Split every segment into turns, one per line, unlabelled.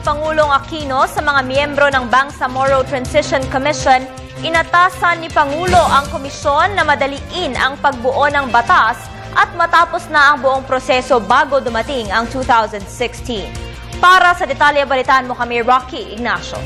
Pangulong Aquino sa mga miyembro ng Bangsamoro Transition Commission, inatasan ni Pangulo ang komisyon na madaliin ang pagbuo ng batas at matapos na ang buong proseso bago dumating ang 2016. Para sa detalye, balitaan mo kami, Rocky Ignacio.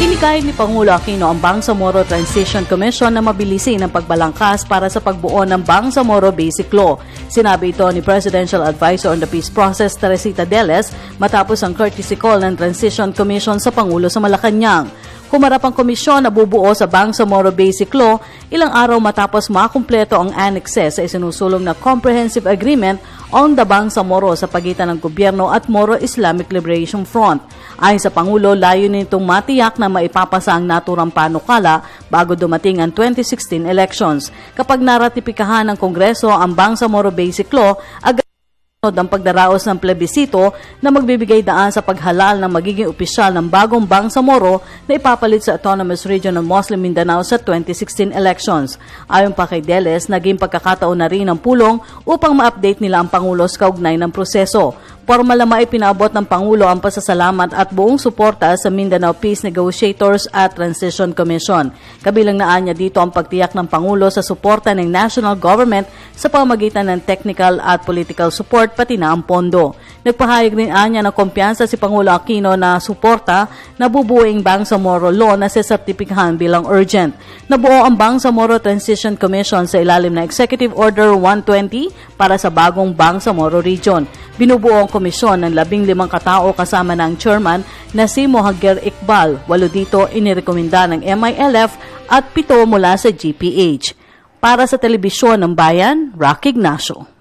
Hinikayat ni Pangulo Aquino ang Bangsamoro Transition Commission na mabilisin ang pagbalangkas para sa pagbuo ng Bangsamoro Basic Law. Sinabi ito ni Presidential Advisor on the Peace Process, Teresita Deles, matapos ang courtesy call ng Transition Commission sa Pangulo sa Malacanang. Humarap ang komisyon na bubuo sa Bangsamoro Basic Law ilang araw matapos makumpleto ang annexes sa isinusulong na Comprehensive Agreement on the Bangsamoro sa pagitan ng gobyerno at Moro Islamic Liberation Front. Ayon sa Pangulo, layunin nitong matiyak na maipapasa ang naturang panukala bago dumating ang 2016 elections. Kapag naratipikahan ng Kongreso ang Bangsamoro Basic Law, agad ang pagdaraos ng plebisito na magbibigay daan sa paghalal ng magiging opisyal ng bagong Bangsamoro na ipapalit sa Autonomous Region ng Muslim Mindanao sa 2016 elections. Ayon pa kay Deles, naging pagkakataon na rin ang pulong upang ma-update nila ang Pangulo sa kaugnay ng proseso. Formal na maipinaabot ng Pangulo ang pasasalamat at buong suporta sa Mindanao Peace Negotiators at Transition Commission. Kabilang na niya dito ang pagtiyak ng Pangulo sa suporta ng national government sa pamamagitan ng technical at political support pati na ang pondo. Nagpahayag rin niya ng kumpiyansa si Pangulo Aquino na suporta na bubuing Bangsamoro Law na sesertipikahan bilang urgent. Nabuo ang Bangsamoro Transition Commission sa ilalim ng Executive Order 120 para sa bagong Bangsamoro Region. Binubuo ang komisyon ng 15 katao kasama ng chairman na si Mohagger Iqbal. 8 dito inirekomenda ng MILF at 7 mula sa GPH. Para sa Telebisyon ng Bayan, Rocky Ignacio.